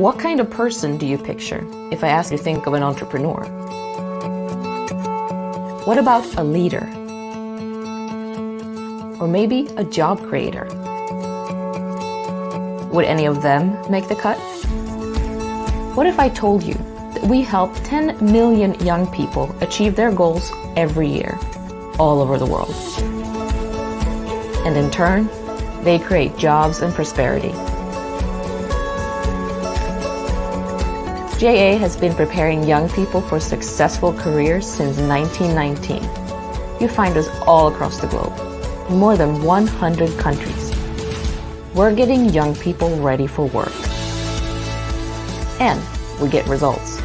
What kind of person do you picture if I ask you to think of an entrepreneur? What about a leader? Or maybe a job creator? Would any of them make the cut? What if I told you that we help 10 million young people achieve their goals every year, all over the world? And in turn, they create jobs and prosperity. JA has been preparing young people for successful careers since 1919. You find us all across the globe, in more than 100 countries. We're getting young people ready for work. And we get results.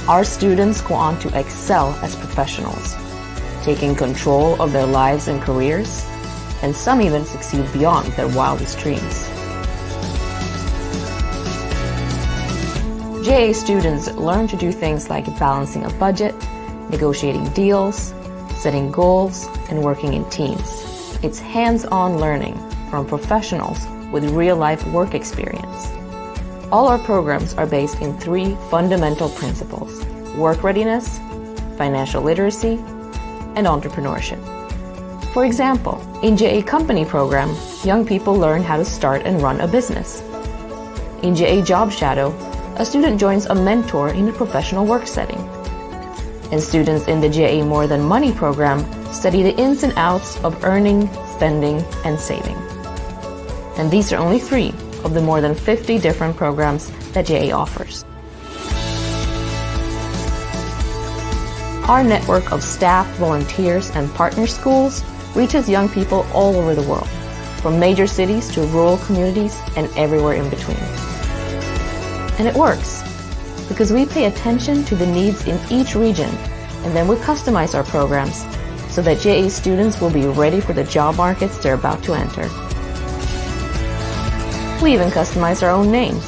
Our students go on to excel as professionals, taking control of their lives and careers, and some even succeed beyond their wildest dreams. JA students learn to do things like balancing a budget, negotiating deals, setting goals, and working in teams. It's hands-on learning from professionals with real-life work experience. All our programs are based in 3 fundamental principles: work readiness, financial literacy, and entrepreneurship. For example, in JA Company program, young people learn how to start and run a business. In JA Job Shadow, a student joins a mentor in a professional work setting. And students in the JA More Than Money program study the ins and outs of earning, spending, and saving. And these are only 3 of the more than 50 different programs that JA offers. Our network of staff, volunteers, and partner schools reaches young people all over the world, from major cities to rural communities and everywhere in between. And it works, because we pay attention to the needs in each region, and then we customize our programs so that JA students will be ready for the job markets they're about to enter. We even customize our own names.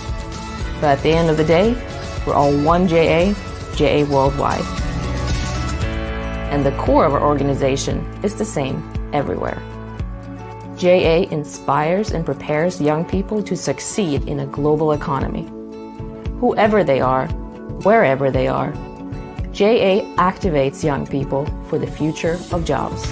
But at the end of the day, we're all one JA, JA Worldwide. And the core of our organization is the same everywhere. JA inspires and prepares young people to succeed in a global economy. Whoever they are, wherever they are, JA activates young people for the future of jobs.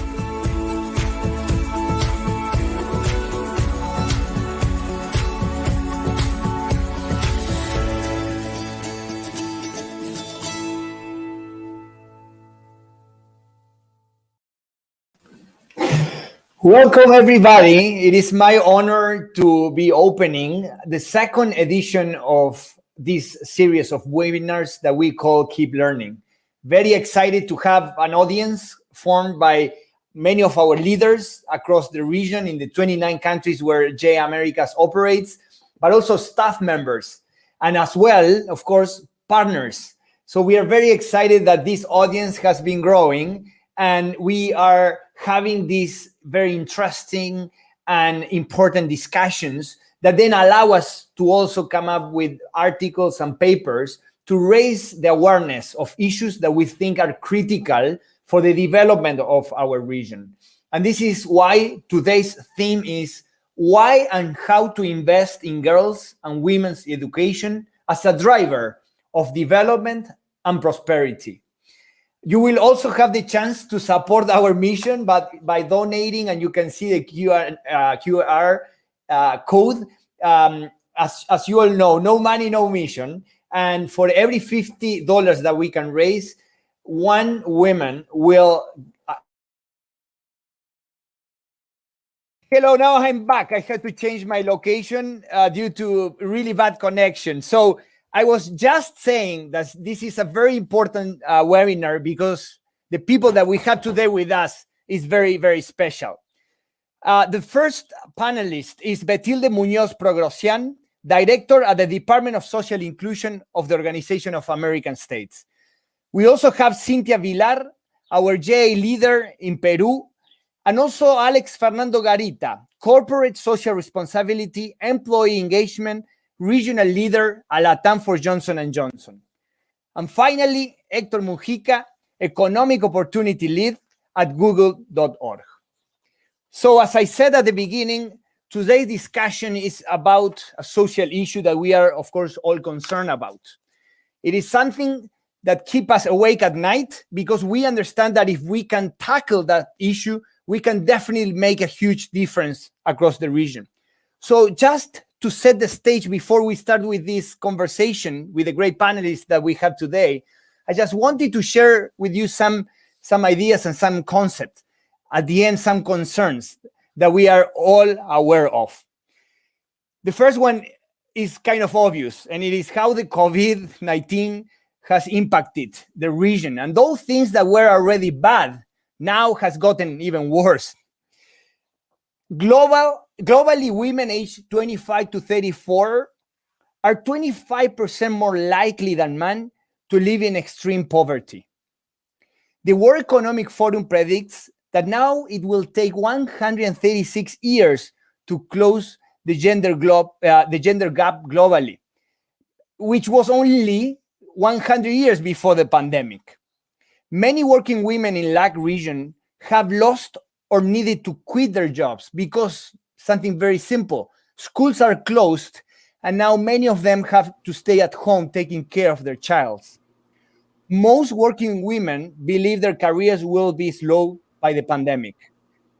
Welcome, everybody. It is my honor to be opening the second edition of this series of webinars that we call Keep Learning. Very excited to have an audience formed by many of our leaders across the region in the 29 countries where JA Americas operates, but also staff members, and as well, of course, partners. So we are very excited that this audience has been growing, and we are having these very interesting and important discussions that then allow us to also come up with articles and papers to raise the awareness of issues that we think are critical for the development of our region. And this is why today's theme is why and how to invest in girls and women's education as a driver of development and prosperity. You will also have the chance to support our mission by donating, and you can see the QR code. As you all know, no money, no mission. And for every $50 that we can raise, one woman will... Hello, now I'm back. I had to change my location due to really bad connection. So I was just saying that this is a very important webinar because the people that we have today with us is very, very special. The first panelist is Betilde Muñoz-Pogossian, Director at the Department of Social Inclusion of the Organization of American States. We also have Cynthia Villar, our JA leader in Peru, and also Alex Fernando Garita, Corporate Social Responsibility, Employee Engagement, Regional Leader at LATAM for Johnson & Johnson. And finally, Hector Mujica, Economic Opportunity Lead at Google.org. So as I said at the beginning, today's discussion is about a social issue that we are, of course, all concerned about. It is something that keeps us awake at night because we understand that if we can tackle that issue, we can definitely make a huge difference across the region. So just to set the stage before we start with this conversation with the great panelists that we have today, I just wanted to share with you some ideas and some concepts. At the end, some concerns that we are all aware of. The first one is kind of obvious, and it is how the COVID-19 has impacted the region. And those things that were already bad now has gotten even worse. Globally, women aged 25 to 34 are 25% more likely than men to live in extreme poverty. The World Economic Forum predicts that now it will take 136 years to close the gender gap globally, which was only 100 years before the pandemic. Many working women in LAC region have lost or needed to quit their jobs because something very simple. Schools are closed, and now many of them have to stay at home taking care of their child. Most working women believe their careers will be slowed by the pandemic.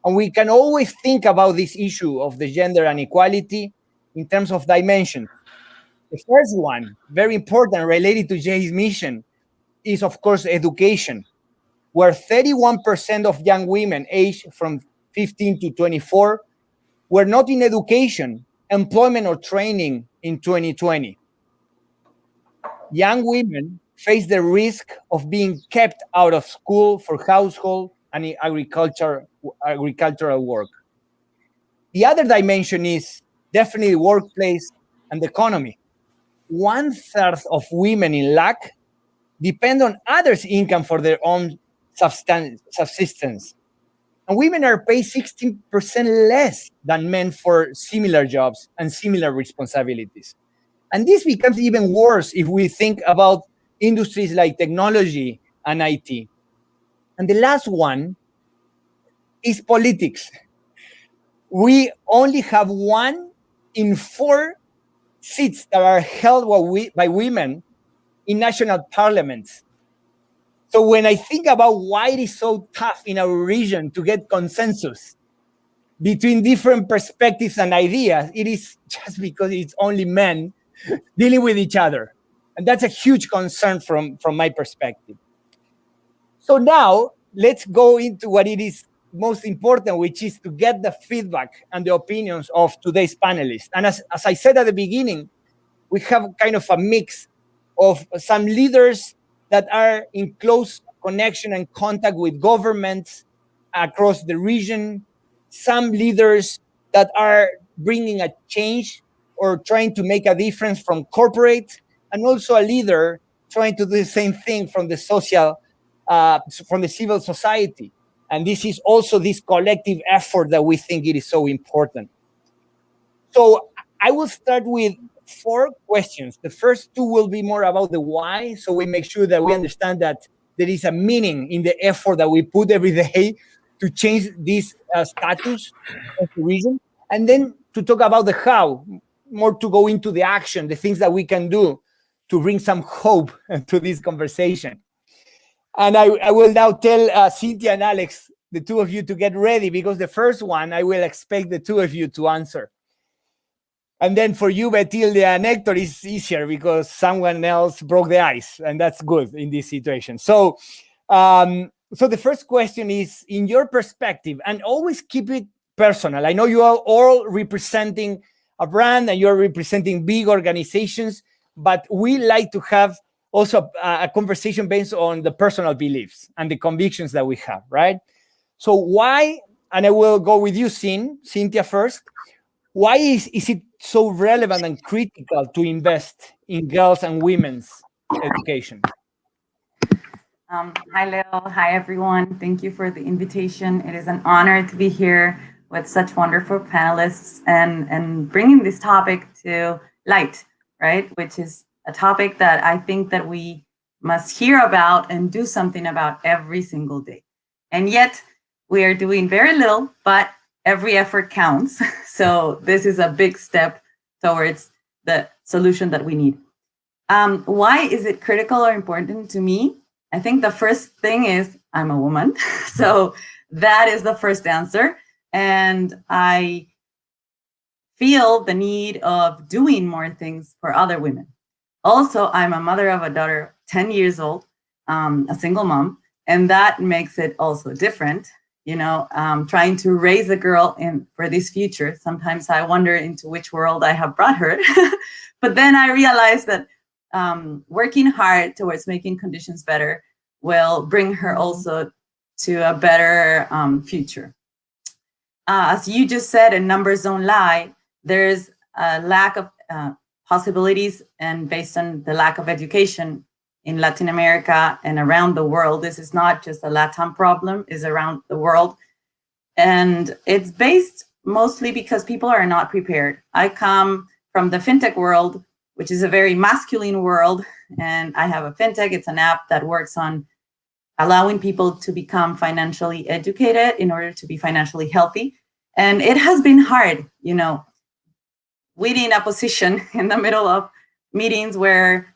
And we can always think about this issue of the gender inequality in terms of dimensions. The first one, very important, related to Jay's mission, is of course education, where 31% of young women aged from 15 to 24 were not in education, employment, or training in 2020. Young women face the risk of being kept out of school for household and agricultural work. The other dimension is definitely workplace and economy. 1/3 of women in LAC depend on others' income for their own subsistence. And women are paid 16% less than men for similar jobs and similar responsibilities. And this becomes even worse if we think about industries like technology and IT. And the last one is politics. We only have 1 in 4 seats that are held by women in national parliaments. So when I think about why it is so tough in our region to get consensus between different perspectives and ideas, it is just because it's only men dealing with each other. And that's a huge concern from my perspective. So now let's go into what it is most important, which is to get the feedback and the opinions of today's panelists. And as I said at the beginning, we have kind of a mix of some leaders that are in close connection and contact with governments across the region, some leaders that are bringing a change or trying to make a difference from corporate, and also a leader trying to do the same thing from the civil society. And this is also this collective effort that we think it is so important. So I will start with 4 questions. The first 2 will be more about the why, so we make sure that we understand that there is a meaning in the effort that we put every day to change this status of the region. And then to talk about the how, more to go into the action, the things that we can do to bring some hope to this conversation. And I will now tell Cynthia and Alex, the 2 of you, to get ready, because the first one, I will expect the 2 of you to answer. And then for you, Betilde and Hector, is easier because someone else broke the ice, and that's good in this situation. So the first question is, in your perspective, and always keep it personal. I know you are all representing a brand and you're representing big organizations, but we like to have also a conversation based on the personal beliefs and the convictions that we have, right? So why, and I will go with you, Cynthia first. Why is it so relevant and critical to invest in girls and women's education? Hi, Leo. Hi, everyone. Thank you for the invitation. It is an honor to be here with such wonderful panelists and bringing this topic to light, right? Which is a topic that I think that we must hear about and do something about every single day. And yet we are doing very little, but every effort counts. So this is a big step towards the solution that we need. Why is it critical or important to me? I think the first thing is I'm a woman. So that is the first answer. And I feel the need of doing more things for other women. Also, I'm a mother of a daughter, 10 years old, a single mom, and that makes it also different. Trying to raise a girl for this future. Sometimes I wonder into which world I have brought her. But then I realized that working hard towards making conditions better will bring her also to a better future. As you just said, and numbers don't lie, there's a lack of possibilities, and based on the lack of education in Latin America and around the world. This is not just a LATAM problem, it's around the world. And it's based mostly because people are not prepared. I come from the fintech world, which is a very masculine world, and I have a fintech. It's an app that works on allowing people to become financially educated in order to be financially healthy. And it has been hard, winning a position in the middle of meetings where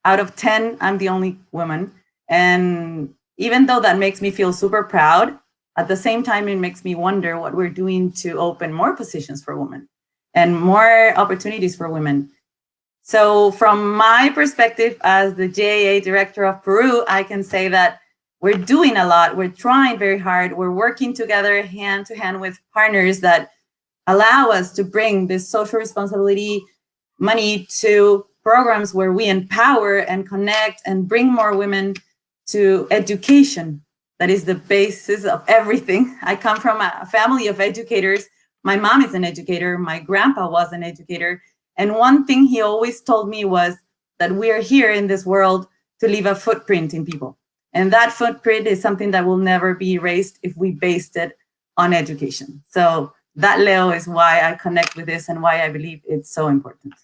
out of 10, I'm the only woman. And even though that makes me feel super proud, at the same time, it makes me wonder what we're doing to open more positions for women and more opportunities for women. So from my perspective as the JAA director of Peru, I can say that we're doing a lot. We're trying very hard. We're working together hand to hand with partners that allow us to bring this social responsibility money to programs where we empower and connect and bring more women to education. That is the basis of everything. I come from a family of educators. My mom is an educator. My grandpa was an educator. And one thing he always told me was that we are here in this world to leave a footprint in people. And that footprint is something that will never be erased if we based it on education. So that, Leo, is why I connect with this and why I believe it's so important.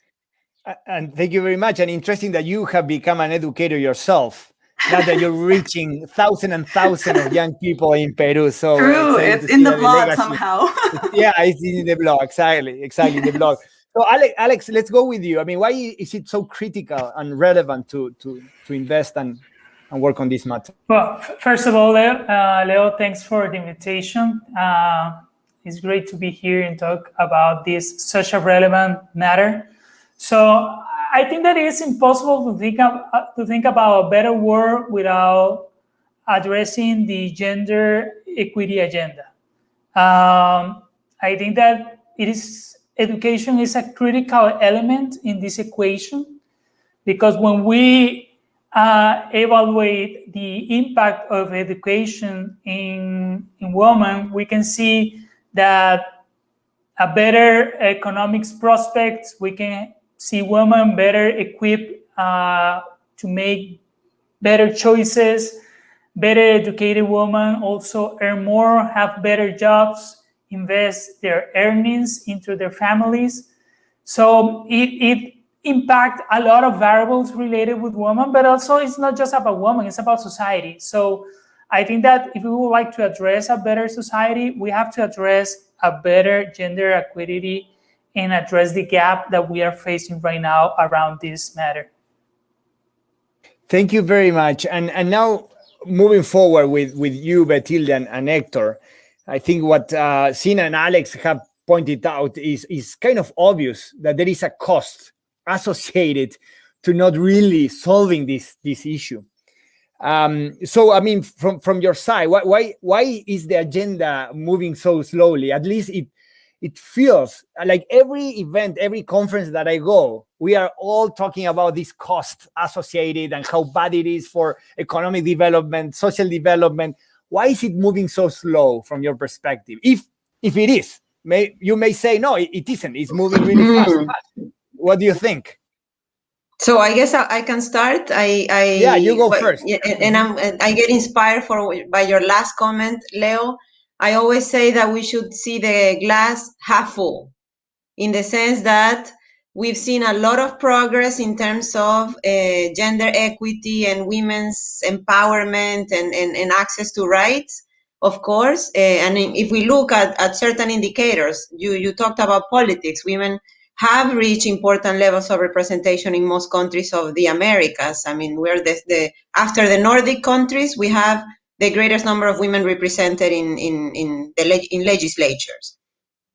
And thank you very much. And interesting that you have become an educator yourself. Now that you're reaching thousands and thousands of young people in Peru. So true, it's in the blog somehow. Yeah, it's in the blog. Exactly in the blog. So Alex, let's go with you. I mean, why is it so critical and relevant to invest and work on this matter? Well, first of all, Leo, thanks for the invitation. It's great to be here and talk about this such a relevant matter. So I think that it's impossible to think about a better world without addressing the gender equity agenda. I think that education is a critical element in this equation, because when we evaluate the impact of education in women, we can see that a better economics prospects, we can see women better equipped to make better choices. Better educated women also earn more, have better jobs, invest their earnings into their families. So it impacts a lot of variables related with women, but also it's not just about women, it's about society. So I think that if we would like to address a better society, we have to address a better gender equity and address the gap that we are facing right now around this matter. Thank you very much. And now moving forward with you, Betilde and Hector, I think what Sina and Alex have pointed out is kind of obvious that there is a cost associated to not really solving this issue. So, I mean, from your side, why is the agenda moving so slowly? At least it feels like every event, every conference that I go, we are all talking about this cost associated and how bad it is for economic development, social development. Why is it moving so slow from your perspective? If it is, you may say, no, it isn't. It's moving really fast. What do you think? So I guess I can start. Yeah, you go first. And I get inspired by your last comment, Leo. I always say that we should see the glass half full, in the sense that we've seen a lot of progress in terms of gender equity and women's empowerment and access to rights. of course. And if we look at certain indicators, you talked about politics. Women have reached important levels of representation in most countries of the Americas. I mean, we're after the Nordic countries, we have the greatest number of women represented in legislatures.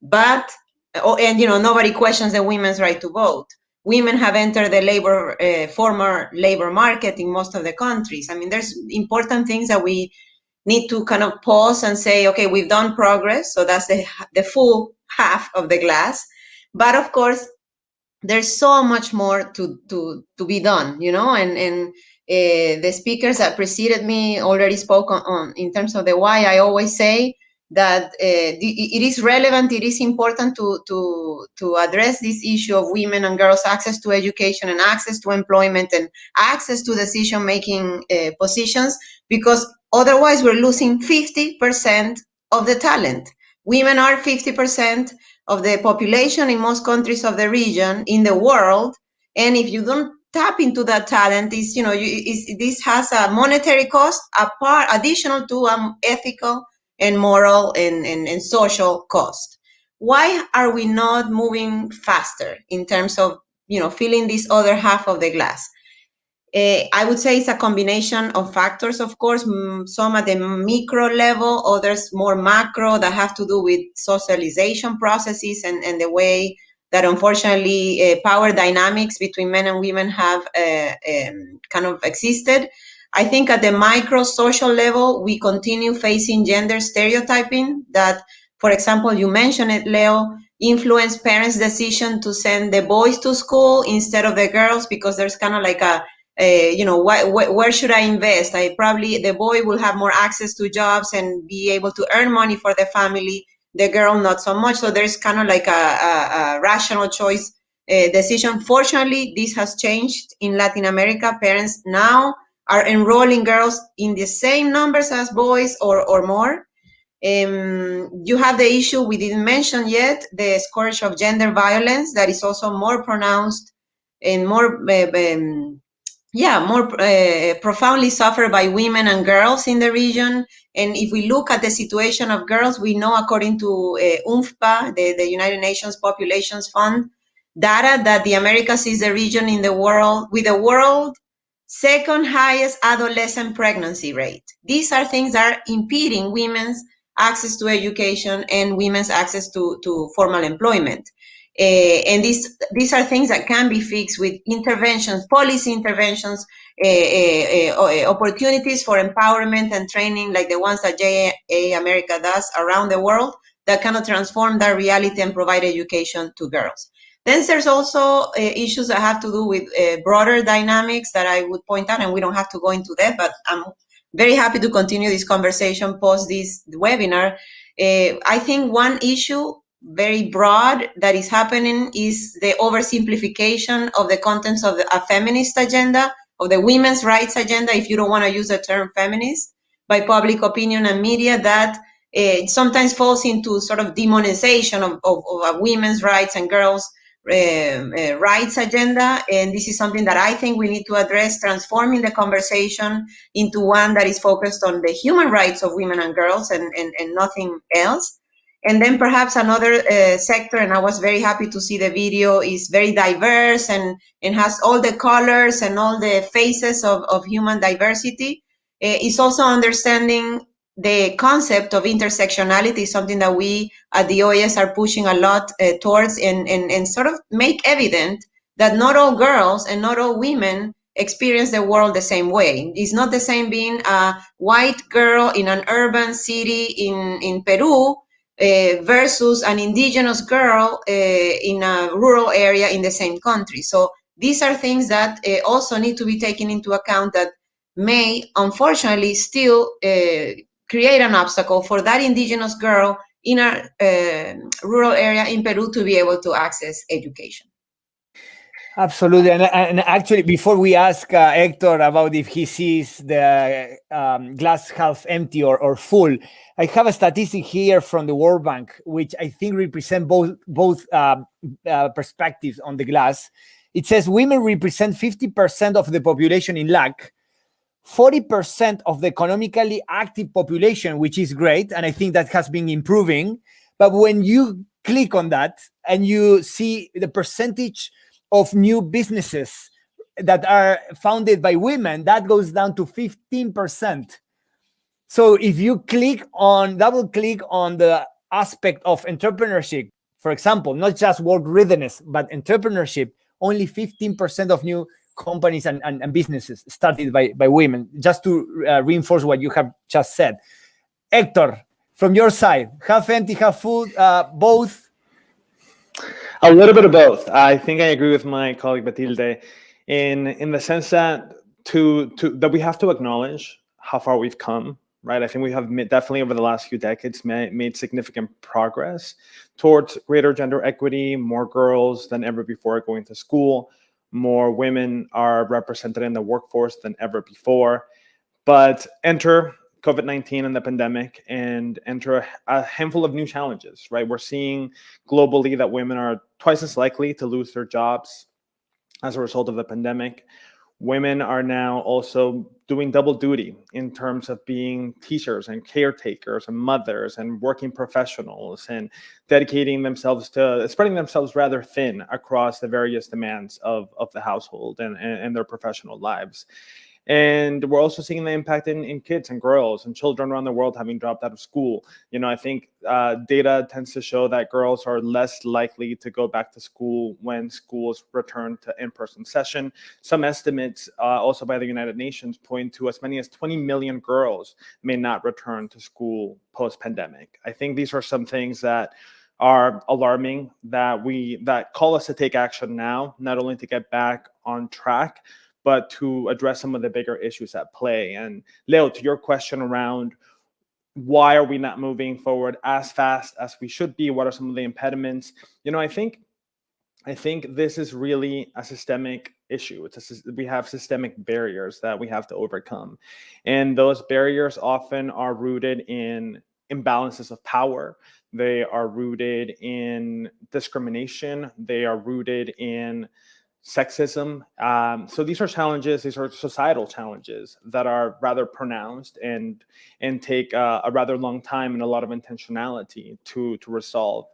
But nobody questions the women's right to vote. Women have entered the former labor market in most of the countries. I mean, there's important things that we need to kind of pause and say, okay, we've done progress. So that's the full half of the glass. But of course, there's so much more to be done, and the speakers that preceded me already spoke on in terms of the why. I always say that it is relevant, it is important to address this issue of women and girls' access to education and access to employment and access to decision-making positions, because otherwise we're losing 50% of the talent. Women are 50% of the population in most countries of the region, in the world, and if you don't tap into that talent, this has a monetary cost, additional to ethical and moral and social cost. Why are we not moving faster in terms of filling this other half of the glass? I would say it's a combination of factors, of course, some at the micro level, others more macro, that have to do with socialization processes and the way that, unfortunately, power dynamics between men and women have kind of existed. I think at the micro social level, we continue facing gender stereotyping that, for example, you mentioned it, Leo, influence parents' decision to send the boys to school instead of the girls, because there's kind of like where should I invest? The boy will have more access to jobs and be able to earn money for the family, the girl not so much. So there's kind of like a rational choice decision. Fortunately, this has changed in Latin America. Parents now are enrolling girls in the same numbers as boys or more. You have the issue we didn't mention yet, the scourge of gender violence, that is also more pronounced and more profoundly suffered by women and girls in the region. And if we look at the situation of girls, we know, according to UNFPA, the United Nations Populations Fund data, that the Americas is the region in the world with the world second highest adolescent pregnancy rate. These are things that are impeding women's access to education and women's access to formal employment. And these are things that can be fixed with interventions, policy interventions, opportunities for empowerment and training like the ones that JA America does around the world, that kind of transform that reality and provide education to girls. Then there's also issues that have to do with broader dynamics that I would point out, and we don't have to go into that, but I'm very happy to continue this conversation post this webinar. I think one issue, very broad, that is happening is the oversimplification of the contents of a feminist agenda, of the women's rights agenda, if you don't want to use the term feminist, by public opinion and media, that sometimes falls into sort of demonization of a women's rights and girls' rights agenda. And this is something that I think we need to address, transforming the conversation into one that is focused on the human rights of women and girls and nothing else. And then perhaps another sector, and I was very happy to see the video, is very diverse and has all the colors and all the faces of human diversity. It's also understanding the concept of intersectionality, something that we at the OAS are pushing a lot towards, and sort of make evident that not all girls and not all women experience the world the same way. It's not the same being a white girl in an urban city in Peru versus an indigenous girl in a rural area in the same country. So these are things that also need to be taken into account, that may unfortunately still create an obstacle for that indigenous girl in a rural area in Peru to be able to access education. Absolutely. And actually, before we ask Hector about if he sees the glass half empty or full, I have a statistic here from the World Bank, which I think represent both perspectives on the glass. It says women represent 50% of the population in lack, 40% of the economically active population, which is great. And I think that has been improving. But when you click on that and you see the percentage of new businesses that are founded by women, that goes down to 15%. So if you double click on the aspect of entrepreneurship, for example, not just work readiness, but entrepreneurship, only 15% of new companies and businesses started by women, just to reinforce what you have just said. Hector, from your side, half empty, half full, both? A little bit of both. I think I agree with my colleague Betilde in the sense that that we have to acknowledge how far we've come, right? I think we have definitely over the last few decades made significant progress towards greater gender equity, more girls than ever before going to school, more women are represented in the workforce than ever before. But enter COVID-19 and the pandemic and enter a handful of new challenges, right? We're seeing globally that women are twice as likely to lose their jobs as a result of the pandemic. Women are now also doing double duty in terms of being teachers and caretakers and mothers and working professionals and dedicating themselves to spreading themselves rather thin across the various demands of the household and their professional lives. And we're also seeing the impact in kids and girls and children around the world having dropped out of school. You know, I think data tends to show that girls are less likely to go back to school when schools return to in-person session. Some estimates also by the United Nations point to as many as 20 million girls may not return to school post-pandemic. I think these are some things that are alarming that call us to take action now, not only to get back on track, but to address some of the bigger issues at play. And Leo, to your question around why are we not moving forward as fast as we should be? What are some of the impediments? You know, I think this is really a systemic issue. We have systemic barriers that we have to overcome. And those barriers often are rooted in imbalances of power. They are rooted in discrimination. They are rooted in sexism. So these are challenges, these are societal challenges that are rather pronounced and take a rather long time and a lot of intentionality to resolve.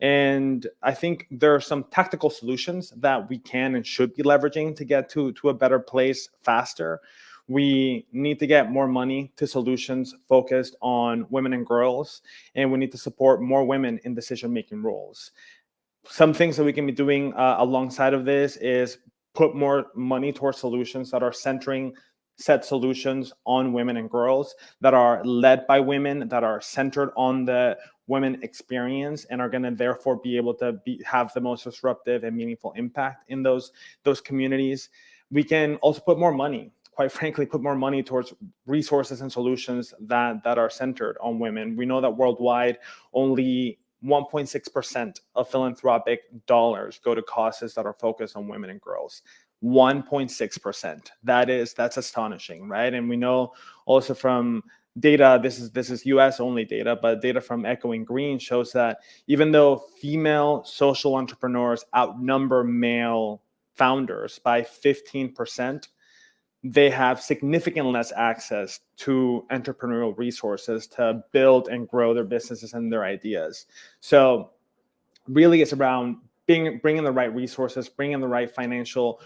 And I think there are some tactical solutions that we can and should be leveraging to get to a better place faster. We need to get more money to solutions focused on women and girls, and we need to support more women in decision-making roles. Some things that we can be doing alongside of this is put more money towards solutions that are centering set solutions on women and girls, that are led by women, that are centered on the women experience, and are going to therefore be able to have the most disruptive and meaningful impact in those communities. We can also put more money, quite frankly, put more money towards resources and solutions that are centered on women. We know that worldwide, only 1.6% of philanthropic dollars go to causes that are focused on women and girls. 1.6%. That's astonishing, right? And we know also from data, this is US only data, but data from Echoing Green shows that even though female social entrepreneurs outnumber male founders by 15%, they have significantly less access to entrepreneurial resources to build and grow their businesses and their ideas. So really it's around bringing the right resources, bringing the right financial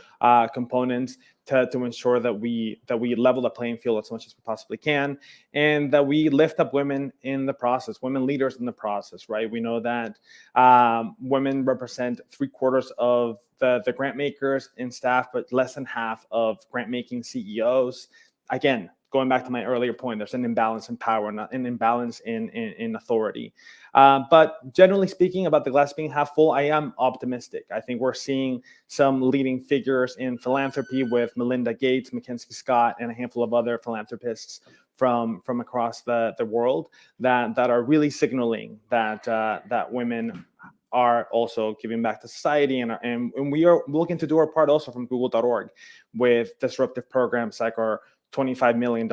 components to ensure that we level the playing field as much as we possibly can, and that we lift up women in the process, women leaders in the process, right? We know that women represent 3/4 of the grant makers and staff, but less than half of grant making CEOs. Again, going back to my earlier point, there's an imbalance in power, not an imbalance in authority. But generally speaking, about the glass being half full, I am optimistic. I think we're seeing some leading figures in philanthropy with Melinda Gates, Mackenzie Scott, and a handful of other philanthropists from across the world that are really signaling that women are also giving back to society, and we are looking to do our part also from Google.org with disruptive programs like our $25 million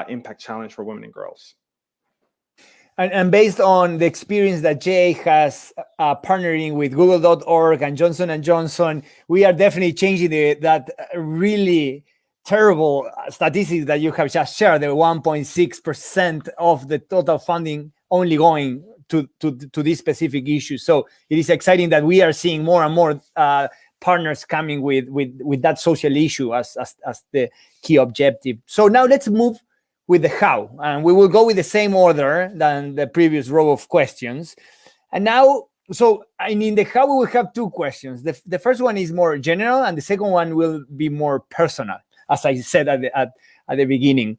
impact challenge for women and girls. And based on the experience that Jay has partnering with Google.org and Johnson & Johnson, we are definitely changing that really terrible statistics that you have just shared, the 1.6% of the total funding only going to this specific issue. So it is exciting that we are seeing more and more partners coming with that social issue as the key objective. So now let's move with the how, and we will go with the same order than the previous row of questions. And now, so in the how, we will have two questions. The first one is more general, and the second one will be more personal, as I said at the beginning.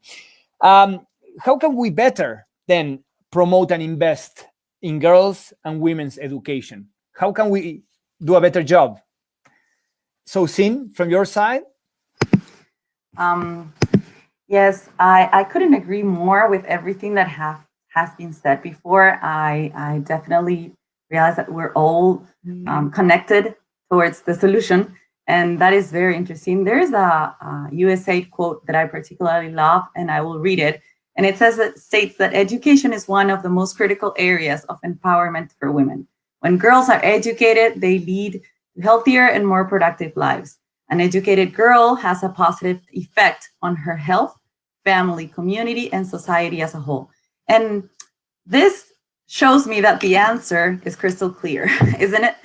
How can we better then promote and invest in girls and women's education? How can we do a better job? So, Cyn, from your side? Yes, I couldn't agree more with everything that has been said before. I definitely realize that we're all connected towards the solution, and that is very interesting. There is a USAID quote that I particularly love, and I will read it. And it states that education is one of the most critical areas of empowerment for women. When girls are educated, they lead to healthier and more productive lives. An educated girl has a positive effect on her health, family, community, and society as a whole. And this shows me that the answer is crystal clear, isn't it?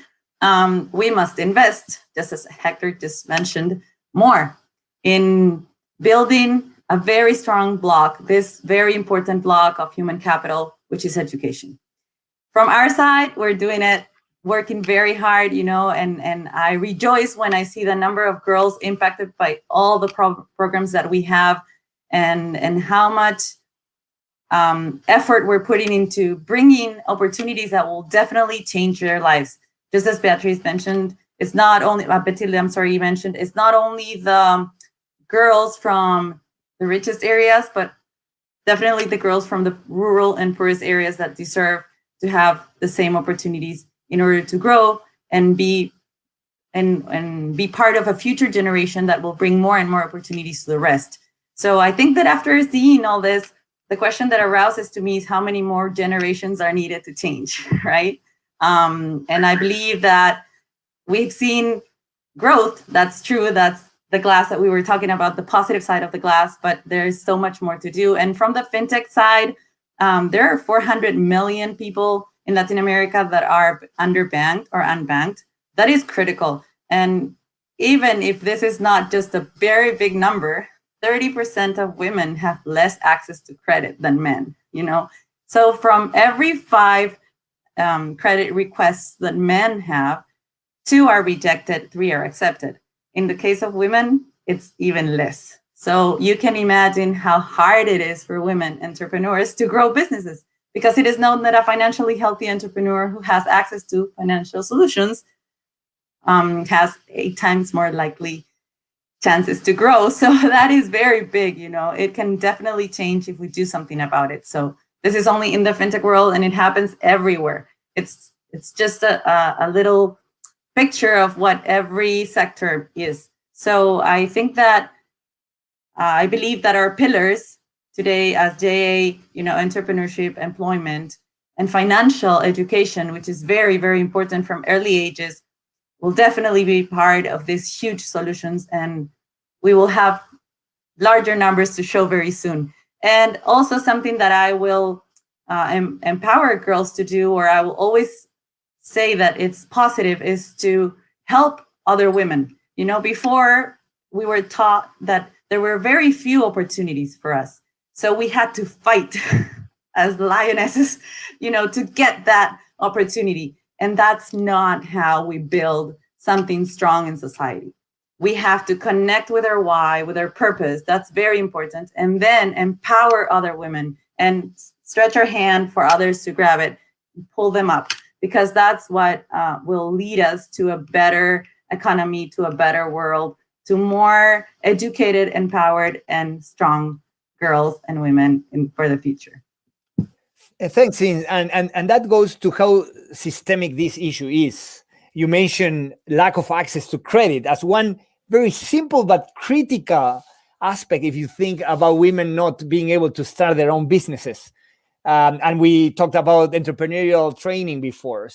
We must invest, just as Hector just mentioned, more in building a very strong block, this very important block of human capital, which is education. From our side, we're doing it, working very hard, and I rejoice when I see the number of girls impacted by all the programs that we have, and how much effort we're putting into bringing opportunities that will definitely change their lives. Just as Beatriz mentioned, it's not only, Betilde, I'm sorry, you mentioned, it's not only the girls from the richest areas, but definitely the girls from the rural and poorest areas that deserve to have the same opportunities in order to grow and be part of a future generation that will bring more and more opportunities to the rest. So I think that after seeing all this, the question that arises to me is how many more generations are needed to change, right? And I believe that we've seen growth. That's true. That's the glass that we were talking about, the positive side of the glass, but there's so much more to do. And from the fintech side, there are 400 million people in Latin America that are underbanked or unbanked. That is critical. And even if this is not just a very big number, 30% of women have less access to credit than men, So from every 5 credit requests that men have, 2 are rejected, 3 are accepted. In the case of women, it's even less. So you can imagine how hard it is for women entrepreneurs to grow businesses, because it is known that a financially healthy entrepreneur who has access to financial solutions has 8 times more likely chances to grow. So that is very big, It can definitely change if we do something about it. So this is only in the fintech world, and it happens everywhere. It's just a little picture of what every sector is. So I think that I believe that our pillars today as JA, entrepreneurship, employment, and financial education, which is very, very important from early ages, will definitely be part of these huge solutions, and we will have larger numbers to show very soon. And also something that I will empower girls to do, or I will always say that it's positive, is to help other women. Before we were taught that there were very few opportunities for us. So we had to fight as lionesses, to get that opportunity. And that's not how we build something strong in society. We have to connect with our why, with our purpose. That's very important. And then empower other women and stretch our hand for others to grab it, and pull them up, because that's what will lead us to a better economy, to a better world, to more educated, empowered, and strong girls and women for the future. Thanks, Cyn. And that goes to how systemic this issue is. You mentioned lack of access to credit as one very simple but critical aspect if you think about women not being able to start their own businesses. And we talked about entrepreneurial training before.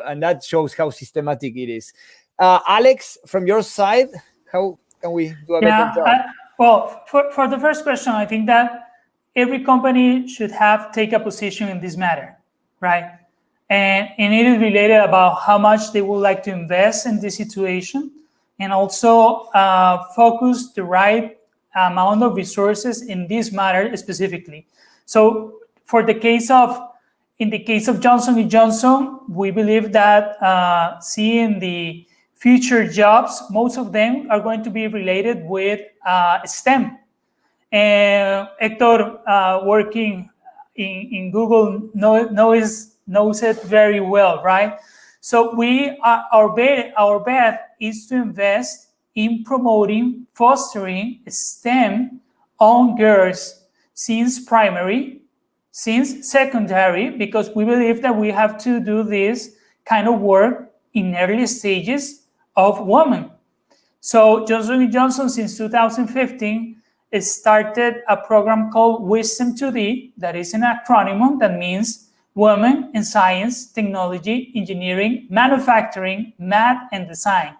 And that shows how systematic it is. Alex, from your side, how can we do a better job? Well, for the first question, I think that every company should take a position in this matter, right? And it is related about how much they would like to invest in this situation, and also focus the right amount of resources in this matter specifically. So in the case of Johnson & Johnson, we believe that seeing the future jobs, most of them are going to be related with STEM. And Hector, working in Google, knows it very well, right? So our bet is to invest in promoting, fostering STEM on girls since primary, since secondary, because we believe that we have to do this kind of work in early stages of women. So Johnson & Johnson, since 2015, started a program called Wisdom 2D, that is an acronym that means Women in Science, Technology, Engineering, Manufacturing, Math, and Design.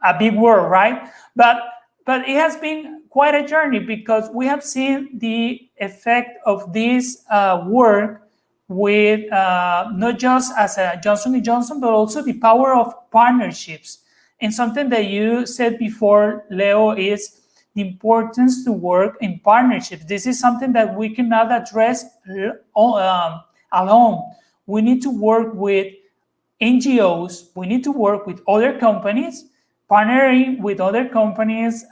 A big word, right? But it has been quite a journey, because we have seen the effect of this work with not just as a Johnson & Johnson, but also the power of partnerships. And something that you said before, Leo, is the importance to work in partnerships. This is something that we cannot address alone. We need to work with NGOs. We need to work with other companies, partnering with other companies,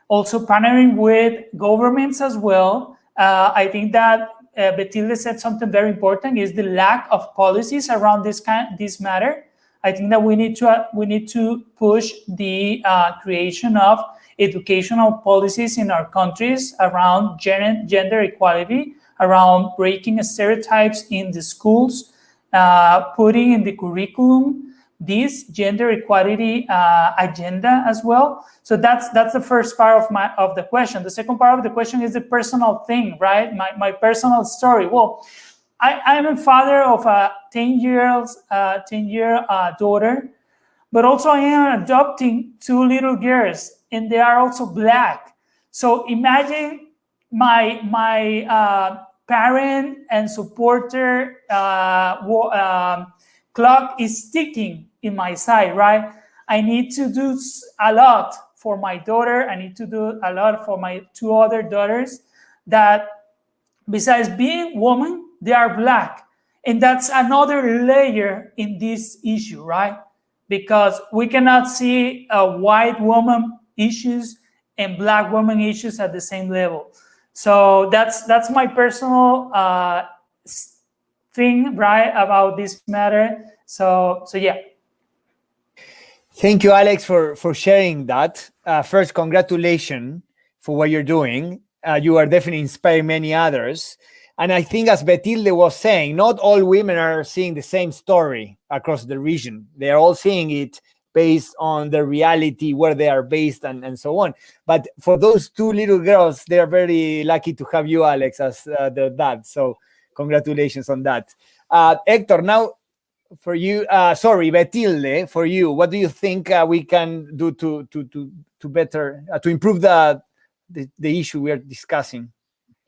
also partnering with governments as well. I think that Betilde said something very important, is the lack of policies around this matter. I think that we need to push the creation of educational policies in our countries around gender equality, around breaking stereotypes in the schools, putting in the curriculum this gender equality agenda as well. So that's the first part of the question. The second part of the question is the personal thing, right? My personal story. Well, I'm a father of a 10-year daughter, but also I am adopting 2 little girls, and they are also Black. So imagine my parent and supporter clock is ticking in my side, right? I need to do a lot for my daughter. I need to do a lot for my 2 other daughters that, besides being women, they are Black. And that's another layer in this issue, right? Because we cannot see white woman issues and Black woman issues at the same level. So that's my personal thing, right, about this matter. So yeah. Thank you, Alex, for sharing that. First, congratulations for what you're doing. You are definitely inspiring many others. And I think, as Betilde was saying, not all women are seeing the same story across the region. They are all seeing it based on the reality, where they are based, and so on. But for those 2 little girls, they are very lucky to have you, Alex, as their dad. So congratulations on that. Hector, now for you, Betilde, for you, what do you think we can do to better, to improve the issue we are discussing?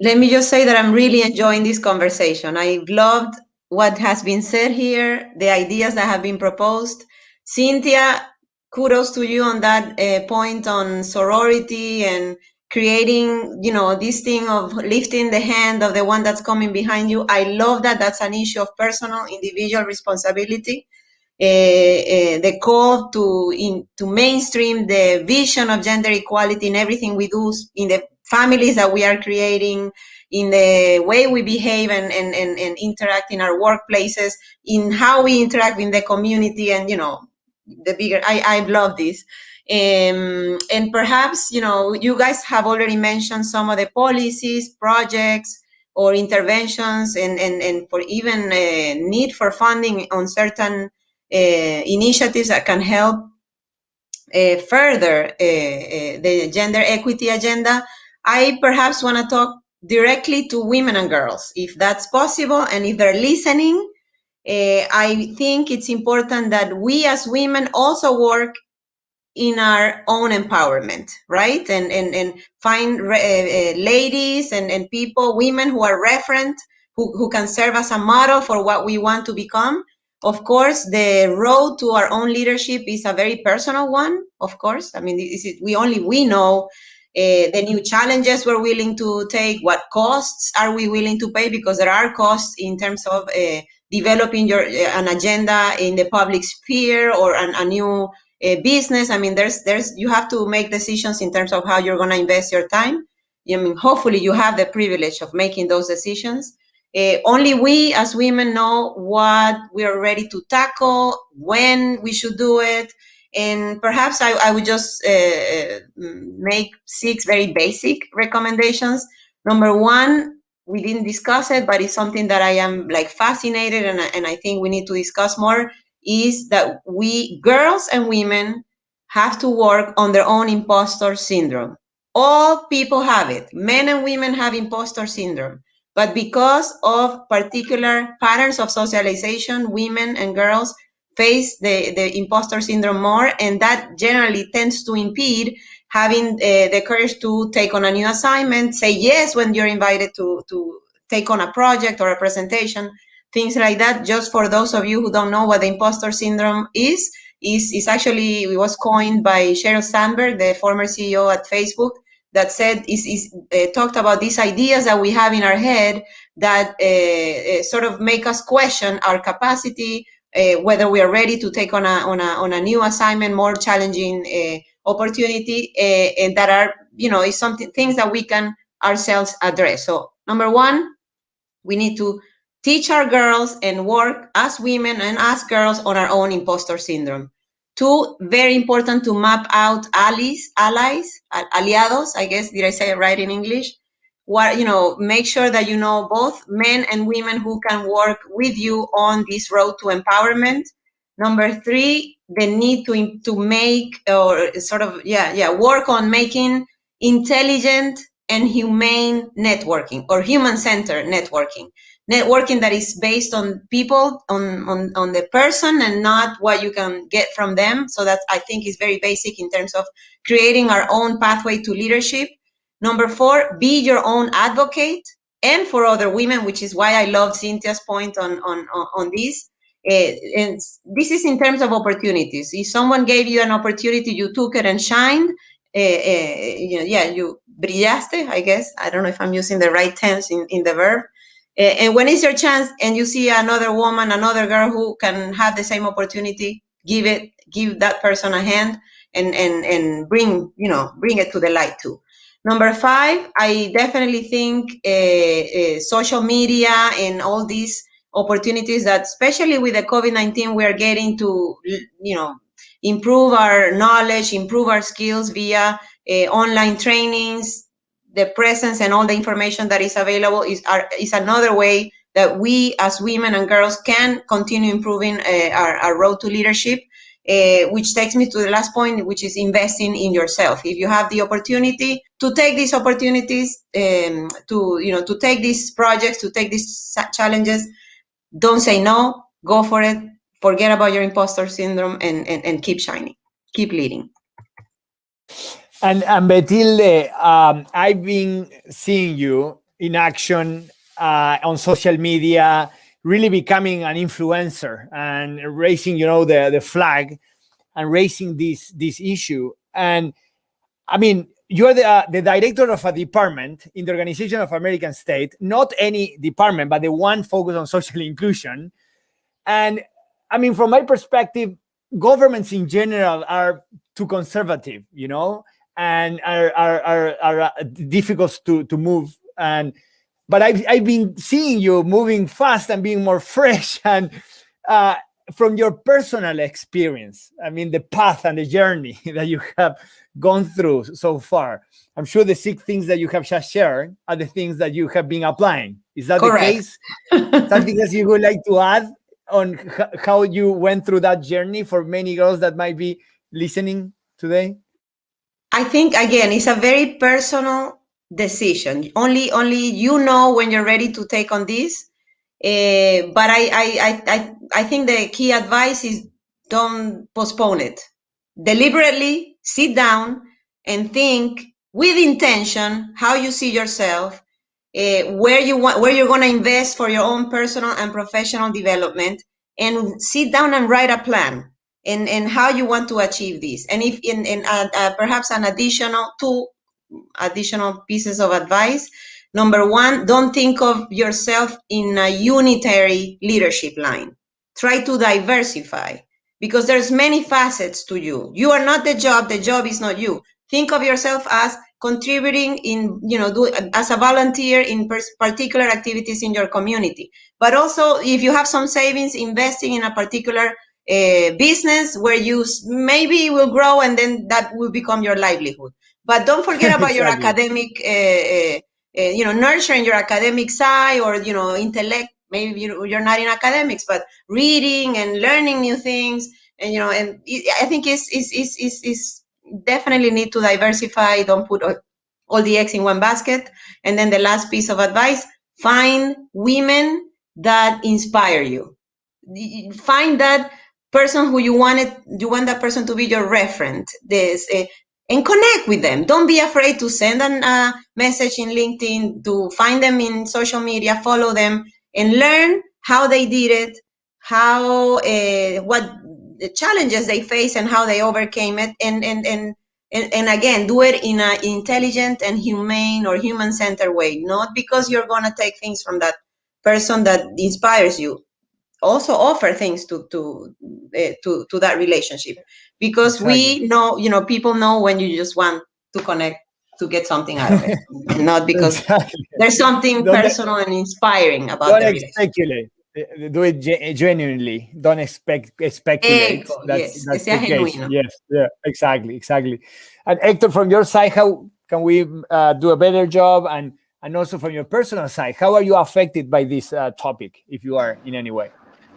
Let me just say that I'm really enjoying this conversation. I've loved what has been said here, the ideas that have been proposed. Cynthia, kudos to you on that point on sorority and creating, this thing of lifting the hand of the one that's coming behind you. I love that. That's an issue of personal, individual responsibility. The call to mainstream the vision of gender equality in everything we do, in the families that we are creating, in the way we behave and interact in our workplaces, in how we interact in the community, and the bigger. I love this. And perhaps you guys have already mentioned some of the policies, projects, or interventions, and for even need for funding on certain initiatives that can help further the gender equity agenda. I perhaps want to talk directly to women and girls, if that's possible, and if they're listening. I think it's important that we as women also work in our own empowerment, right? And find ladies and people, women who are referent, who can serve as a model for what we want to become. Of course, the road to our own leadership is a very personal one, of course. I mean, we know the new challenges we're willing to take, what costs are we willing to pay, because there are costs in terms of developing an agenda in the public sphere or a new business. I mean, you have to make decisions in terms of how you're going to invest your time. I mean, hopefully you have the privilege of making those decisions. Only we as women know what we are ready to tackle, when we should do it. And perhaps I would just make 6 very basic recommendations. Number 1, we didn't discuss it, but it's something that I am like fascinated and I think we need to discuss more, is that we, girls and women, have to work on their own imposter syndrome. All people have it. Men and women have imposter syndrome. But because of particular patterns of socialization, women and girls face the imposter syndrome more, and that generally tends to impede having the courage to take on a new assignment, say yes when you're invited to take on a project or a presentation, things like that. Just for those of you who don't know what the imposter syndrome is actually, it was coined by Sheryl Sandberg, the former CEO at Facebook, that said talked about these ideas that we have in our head that sort of make us question our capacity, whether we are ready to take on a new assignment, more challenging opportunity, and that are, is things that we can ourselves address. So number 1, we need to teach our girls and work as women and as girls on our own imposter syndrome. 2, very important, to map out aliados, I guess, did I say it right in English? Make sure that you know both men and women who can work with you on this road to empowerment. Number 3, the need to make, or sort of, work on making intelligent and humane networking, or human-centered networking that is based on people, on the person, and not what you can get from them. So that, I think, is very basic in terms of creating our own pathway to leadership. Number 4, be your own advocate, and for other women, which is why I love Cynthia's point on this. And this is in terms of opportunities. If someone gave you an opportunity, you took it and shined. You brillaste, I guess. I don't know if I'm using the right tense in the verb. And when it's your chance and you see another woman, another girl who can have the same opportunity, give that person a hand and bring it to the light too. Number 5, I definitely think social media and all these opportunities that, especially with the COVID-19, we are getting to, improve our knowledge, improve our skills via online trainings. The presence and all the information that is available is another way that we as women and girls can continue improving our road to leadership, which takes me to the last point, which is investing in yourself. If you have the opportunity to take these opportunities, to take these projects, to take these challenges, don't say no, go for it, forget about your imposter syndrome, and keep shining, keep leading. And Betilde, I've been seeing you in action on social media, really becoming an influencer and raising, the flag and raising this issue. And I mean, you're the director of a department in the Organization of American States, not any department, but the one focused on social inclusion. And I mean, from my perspective, governments in general are too conservative, and are difficult to move. But I've been seeing you moving fast and being more fresh. And from your personal experience, I mean, the path and the journey that you have gone through so far, I'm sure the 6 things that you have just shared are the things that you have been applying. Is that Correct. the case? Something else you would like to add on how you went through that journey for many girls that might be listening today? I think, again, it's a very personal decision. Only when you're ready to take on this. But I think the key advice is don't postpone it. deliberately sit down and think with intention how you see yourself, where you're going to invest for your own personal and professional development, and sit down and write a plan and how you want to achieve this. And if perhaps two additional pieces of advice. Number one, don't think of yourself in a unitary leadership line. Try to diversify, because there's many facets to you. You are not the job is not you. Think of yourself as contributing as a volunteer in particular activities in your community. But also, if you have some savings, investing in a particular business where you maybe will grow, and then that will become your livelihood. But don't forget about your academic, nurturing your academic side, or, intellect. Maybe you're not in academics, but reading and learning new things. And, I think it's definitely need to diversify. Don't put all the eggs in one basket. And then the last piece of advice, find women that inspire you. Find that person who you want that person to be your reference. And connect with them. Don't be afraid to send a message in LinkedIn, to find them in social media, follow them, and learn how they did it, what the challenges they face and how they overcame it. And again, do it in an intelligent and humane or human-centered way, not because you're going to take things from that person that inspires you. Also offer things to that relationship, because we know, people know when you just want to connect to get something out of it, not because there's something personal and inspiring about the relationship. Speculate. Do it genuinely. Don't speculate. That's the case. Yes, yeah, exactly. And Hector, from your side, how can we do a better job? And also from your personal side, how are you affected by this topic, if you are in any way?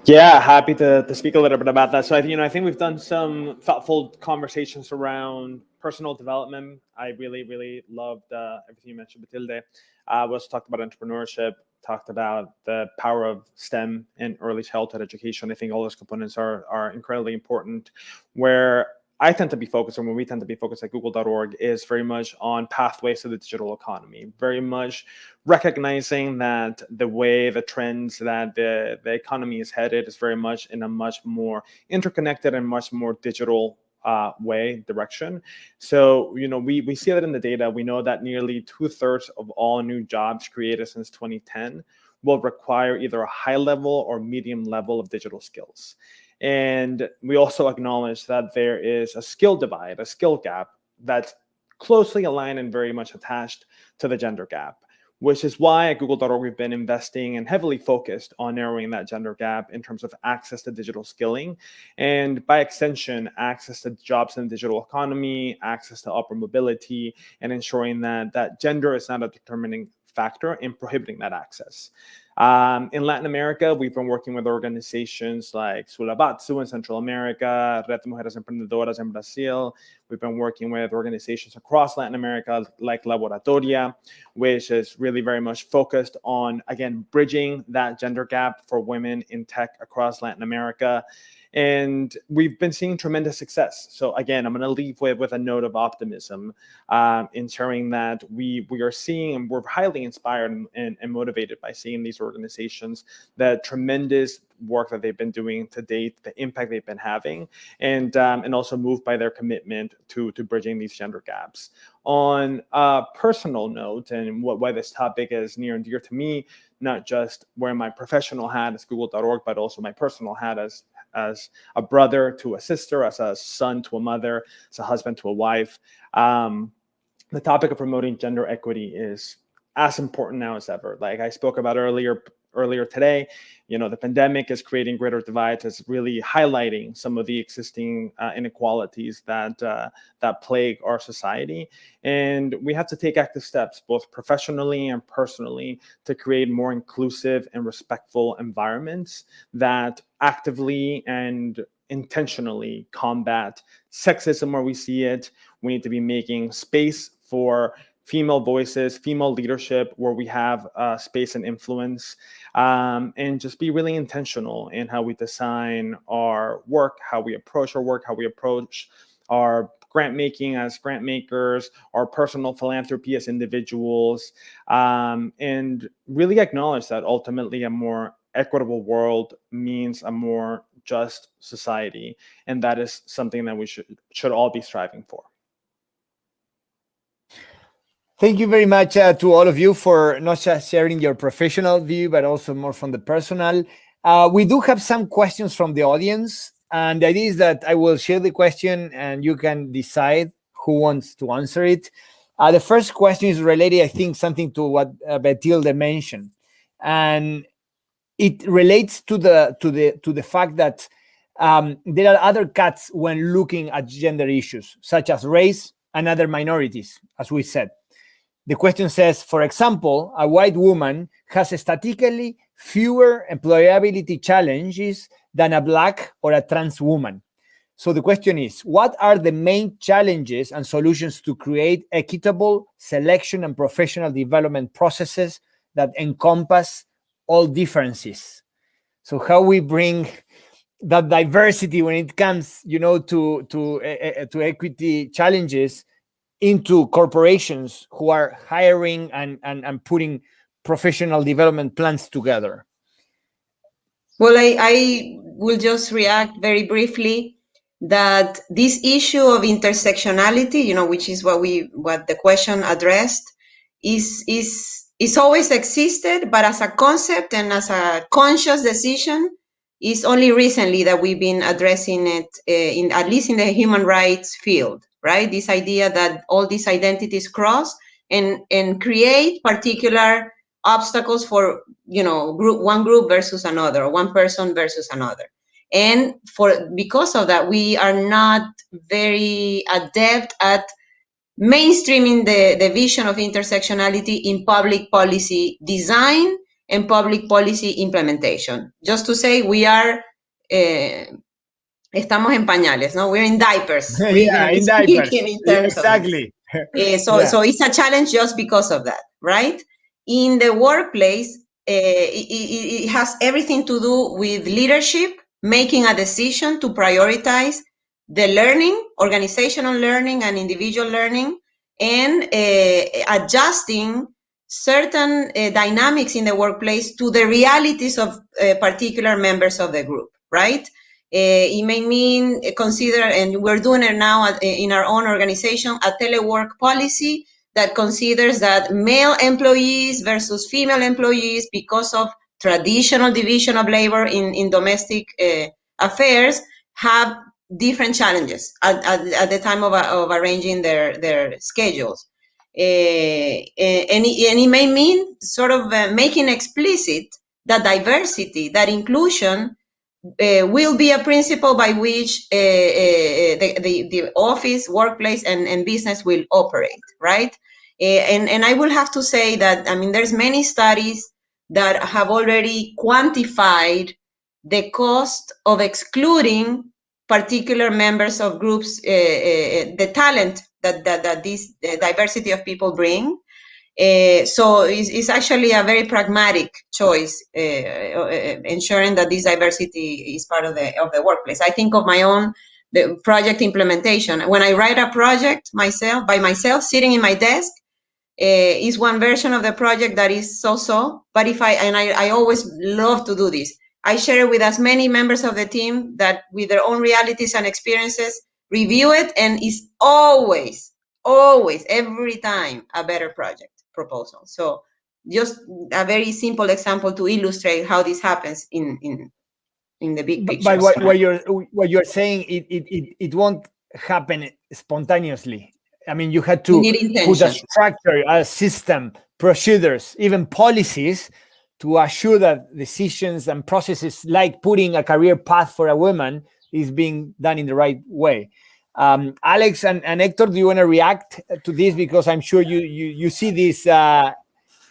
Yeah, happy to speak a little bit about that. So I think we've done some thoughtful conversations around personal development. I really loved everything you mentioned, Betilde. We also talked about entrepreneurship, talked about the power of STEM and early childhood education. I think all those components are incredibly important. Where I tend to be focused, or when we tend to be focused at google.org, is very much on pathways to the digital economy, very much recognizing that the trends that the economy is headed is very much in a much more interconnected and much more digital direction. So, we see that in the data. We know that nearly 2/3 of all new jobs created since 2010 will require either a high level or medium level of digital skills. And we also acknowledge that there is a skill divide, a skill gap that's closely aligned and very much attached to the gender gap, which is why at google.org we've been investing and heavily focused on narrowing that gender gap in terms of access to digital skilling, and by extension, access to jobs in the digital economy, access to upward mobility, and ensuring that gender is not a determining factor in prohibiting that access. In Latin America, we've been working with organizations like Sulabatsu in Central America, Red Mujeres Emprendedoras in Brazil. We've been working with organizations across Latin America like Laboratoria, which is really very much focused on, again, bridging that gender gap for women in tech across Latin America. And we've been seeing tremendous success. So again, I'm going to leave with a note of optimism in sharing that we are seeing, and we're highly inspired and motivated by seeing these organizations, the tremendous work that they've been doing to date, the impact they've been having, and also moved by their commitment to bridging these gender gaps. On a personal note, and why this topic is near and dear to me, not just wearing my professional hat as google.org, but also my personal hat as a brother to a sister, as a son to a mother, as a husband to a wife. The topic of promoting gender equity is as important now as ever. Like I spoke about earlier today, the pandemic is creating greater divides, is really highlighting some of the existing inequalities that plague our society. And we have to take active steps, both professionally and personally, to create more inclusive and respectful environments that actively and intentionally combat sexism where we see it. We need to be making space for female voices, female leadership, where we have space and influence, and just be really intentional in how we design our work, how we approach our work, how we approach our grant making as grant makers, our personal philanthropy as individuals, and really acknowledge that ultimately a more equitable world means a more just society, and that is something that we should all be striving for. Thank you very much to all of you for not just sharing your professional view, but also more from the personal. We do have some questions from the audience, and the idea is that I will share the question and you can decide who wants to answer it. The first question is related, I think, something to what Betilde mentioned, and it relates to the fact that there are other cuts when looking at gender issues, such as race and other minorities, as we said. The question says, for example, a white woman has statistically fewer employability challenges than a Black or a trans woman. So the question is, what are the main challenges and solutions to create equitable selection and professional development processes that encompass all differences? So how we bring that diversity when it comes, to equity challenges into corporations who are hiring and putting professional development plans together? Well, I will just react very briefly that this issue of intersectionality, which is what the question addressed, is always existed, but as a concept and as a conscious decision, is only recently that we've been addressing it, at least in the human rights field, right? This idea that all these identities cross and create particular obstacles for one group versus another, or one person versus another. And because of that, we are not very adept at mainstreaming the vision of intersectionality in public policy design and public policy implementation. Just to say, we are estamos en pañales, no? We're in diapers. Yeah, in diapers. In terms exactly. So it's a challenge just because of that, right? In the workplace, it has everything to do with leadership, making a decision to prioritize the learning, organizational learning and individual learning, and adjusting certain dynamics in the workplace to the realities of particular members of the group, right? It may mean consider, and we're doing it now in our own organization, a telework policy that considers that male employees versus female employees, because of traditional division of labor in domestic affairs, have different challenges at the time of arranging their schedules. And it may mean sort of making explicit that diversity, that inclusion, will be a principle by which the office, workplace, and business will operate, right? And I will have to say that, there's many studies that have already quantified the cost of excluding particular members of groups, the talent that this diversity of people bring. So it's actually a very pragmatic choice, ensuring that this diversity is part of the workplace. I think of my own the project implementation. When I write a project by myself, sitting in my desk, is one version of the project that is so-so. But I always love to do this. I share it with as many members of the team that, with their own realities and experiences, review it, and it's always, every time, a better project proposal. So just a very simple example to illustrate how this happens in the big picture. But what you're saying, it won't happen spontaneously. You had to put a structure, a system, procedures, even policies to assure that decisions and processes, like putting a career path for a woman, is being done in the right way. Alex and Hector, do you want to react to this? Because I'm sure you see this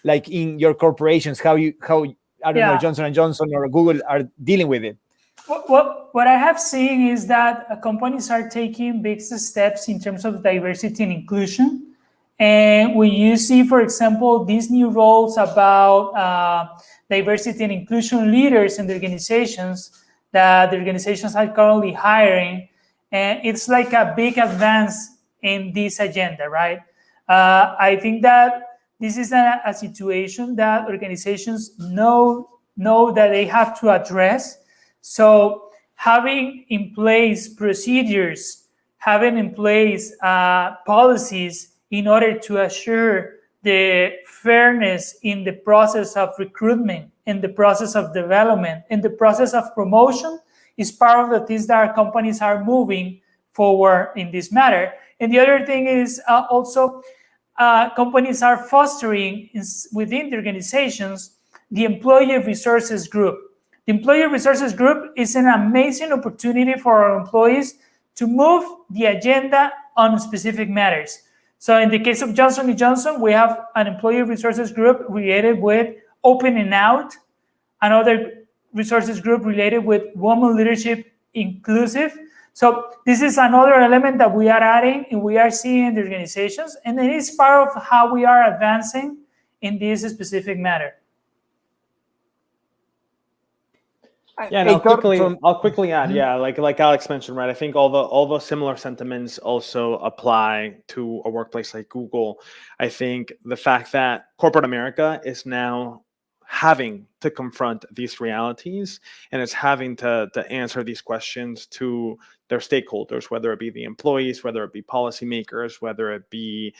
like in your corporations, how I don't know, Johnson & Johnson or Google are dealing with it. What I have seen is that companies are taking big steps in terms of diversity and inclusion. And when you see, for example, these new roles about diversity and inclusion leaders in the organizations that the organizations are currently hiring, And it's like a big advance in this agenda, right? I think that this is a situation that organizations know that they have to address. So having in place procedures, having in place policies in order to assure the fairness in the process of recruitment, in the process of development, in the process of promotion is part of the things that our companies are moving forward in this matter. And the other thing is also companies are fostering within the organizations the employee resources group. The employee resources group is an amazing opportunity for our employees to move the agenda on specific matters. So in the case of Johnson & Johnson, we have an employee resources group related with opening out, another resources group related with women leadership inclusive. So this is another element that we are adding and we are seeing in the organizations, and it is part of how we are advancing in this specific matter. Yeah, and I'll quickly add, yeah, like Alex mentioned, right? I think all the similar sentiments also apply to a workplace like Google. I think the fact that corporate America is now having to confront these realities and it's having to answer these questions to their stakeholders, whether it be the employees, whether it be policymakers, whether it be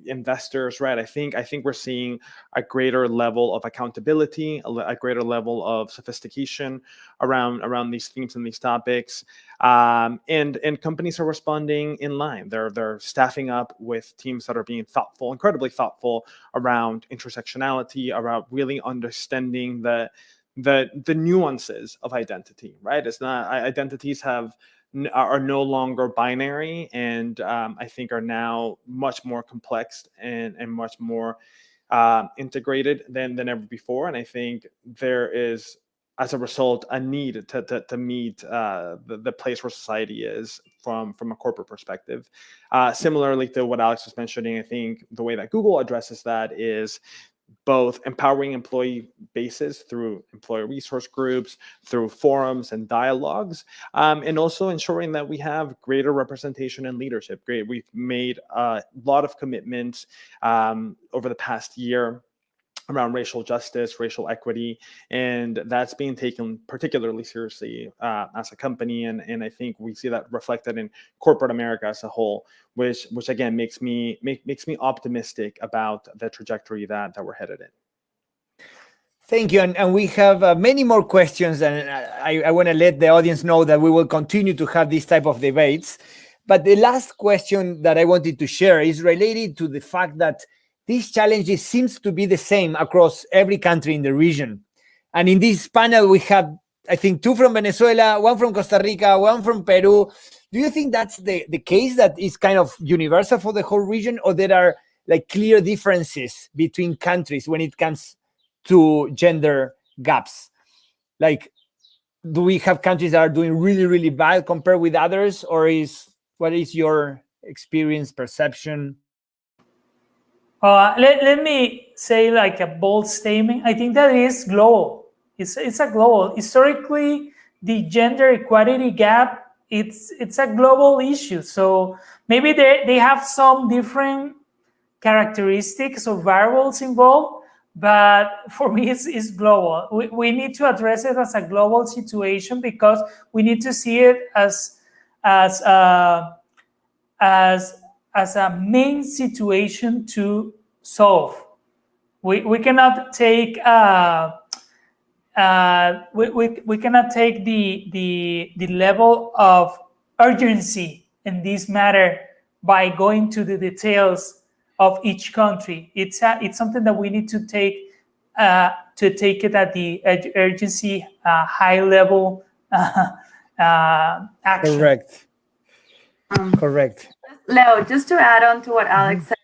investors, right? I think we're seeing a greater level of accountability, a greater level of sophistication around these themes and these topics, and companies are responding in line. They're staffing up with teams that are being thoughtful, incredibly thoughtful around intersectionality, around really understanding the nuances of identity, right? It's not, identities are no longer binary, and I think are now much more complex and much more integrated than ever before. And I think there is, as a result, a need to meet the place where society is from a corporate perspective. Similarly to what Alex was mentioning, I think the way that Google addresses that is both empowering employee bases through employee resource groups, through forums and dialogues, and also ensuring that we have greater representation and leadership. We've made a lot of commitments over the past year around racial justice, racial equity, and that's being taken particularly seriously as a company. And I think we see that reflected in corporate America as a whole, which again makes me optimistic about the trajectory that we're headed in. Thank you. And we have many more questions, and I want to let the audience know that we will continue to have these type of debates. But the last question that I wanted to share is related to the fact that these challenges seems to be the same across every country in the region. And in this panel, we have, I think, 2 from Venezuela, 1 from Costa Rica, 1 from Peru. Do you think that's the case, that is kind of universal for the whole region, or there are like clear differences between countries when it comes to gender gaps? Like, do we have countries that are doing really, really bad compared with others, or what is your experience, perception? Let me say like a bold statement. I think that is global. It's a global. Historically, the gender equality gap, it's a global issue. So maybe they have some different characteristics or variables involved, but for me, it's global. We need to address it as a global situation because we need to see it as a main situation to solve. We cannot take we cannot take the level of urgency in this matter by going to the details of each country. It's something that we need to take it at the urgency high level action. Correct. Correct. Leo, just to add on to what Alex said,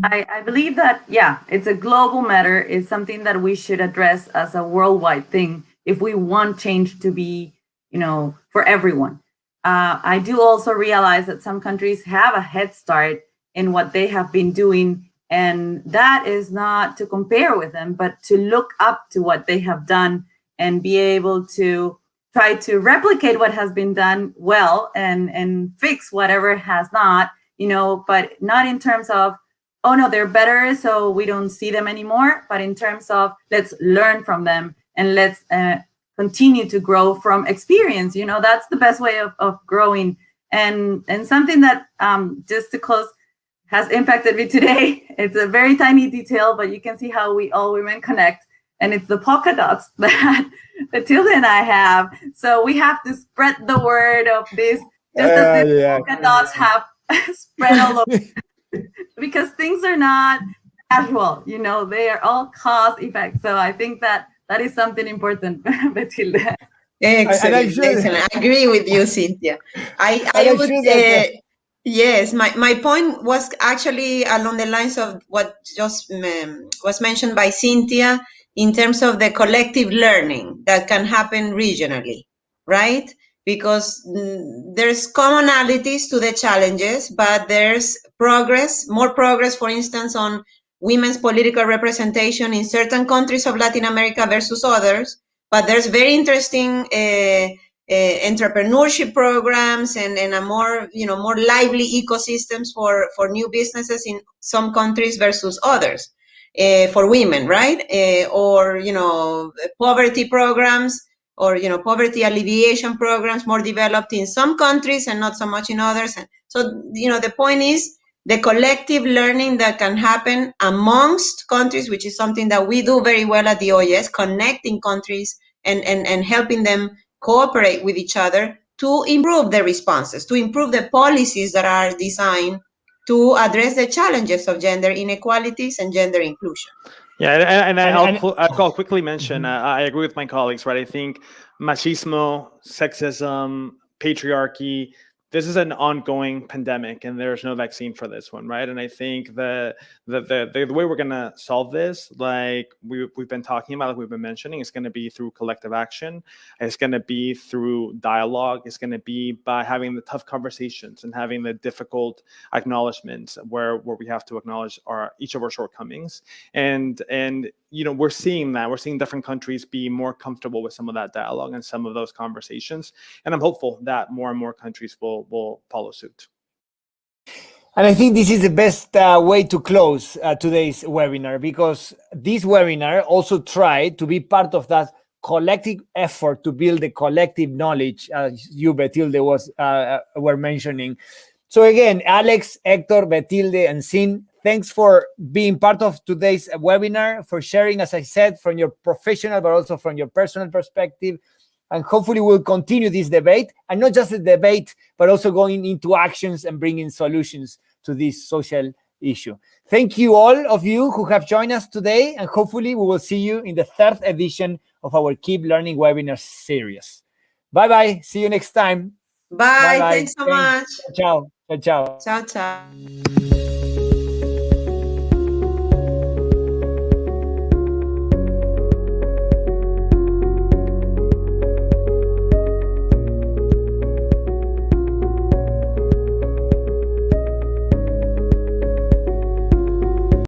I believe that, yeah, it's a global matter. It's something that we should address as a worldwide thing if we want change to be, for everyone. I do also realize that some countries have a head start in what they have been doing, and that is not to compare with them, but to look up to what they have done and be able to try to replicate what has been done well and fix whatever has not, but not in terms of, oh no, they're better, so we don't see them anymore, but in terms of let's learn from them and let's continue to grow from experience. That's the best way of growing. And something that, just to close, has impacted me today. It's a very tiny detail, but you can see how we all women connect. And it's the polka dots that Betilde and I have. So we have to spread the word of this, just as these polka dots have spread all over. Because things are not casual, they are all cause effect. So I think that is something important, Betilde. Excellent. I agree with you, Cynthia. I would yes, my point was actually along the lines of what just was mentioned by Cynthia in terms of the collective learning that can happen regionally, right? Because there's commonalities to the challenges, but there's more progress, for instance, on women's political representation in certain countries of Latin America versus others. But there's very interesting entrepreneurship programs and a more lively ecosystems for new businesses in some countries versus others for women, right? Or poverty programs or poverty alleviation programs more developed in some countries and not so much in others. And so the point is the collective learning that can happen amongst countries, which is something that we do very well at the OES, connecting countries and helping them cooperate with each other to improve the responses, to improve the policies that are designed to address the challenges of gender inequalities and gender inclusion. Yeah, and I'll quickly mention, I agree with my colleagues, right? I think machismo, sexism, patriarchy, this is an ongoing pandemic and there's no vaccine for this one, right? And I think the way we're going to solve this, like we've been talking about, like we've been mentioning, it's going to be through collective action. It's going to be through dialogue. It's going to be by having the tough conversations and having the difficult acknowledgments where we have to acknowledge each of our shortcomings. And we're seeing that. We're seeing different countries be more comfortable with some of that dialogue and some of those conversations. And I'm hopeful that more and more countries will follow suit. And I think this is the best way to close today's webinar, because this webinar also tried to be part of that collective effort to build the collective knowledge, as you, Betilde, were mentioning. So again, Alex, Hector, Betilde, and Cyn, thanks for being part of today's webinar, for sharing, as I said, from your professional, but also from your personal perspective. And hopefully we'll continue this debate, and not just a debate, but also going into actions and bringing solutions to this social issue. Thank you all of you who have joined us today, and hopefully we will see you in the 3rd edition of our Keep Learning webinar series. Bye-bye. See you next time. Bye. Thanks so much. Ciao. Ciao. Ciao, ciao.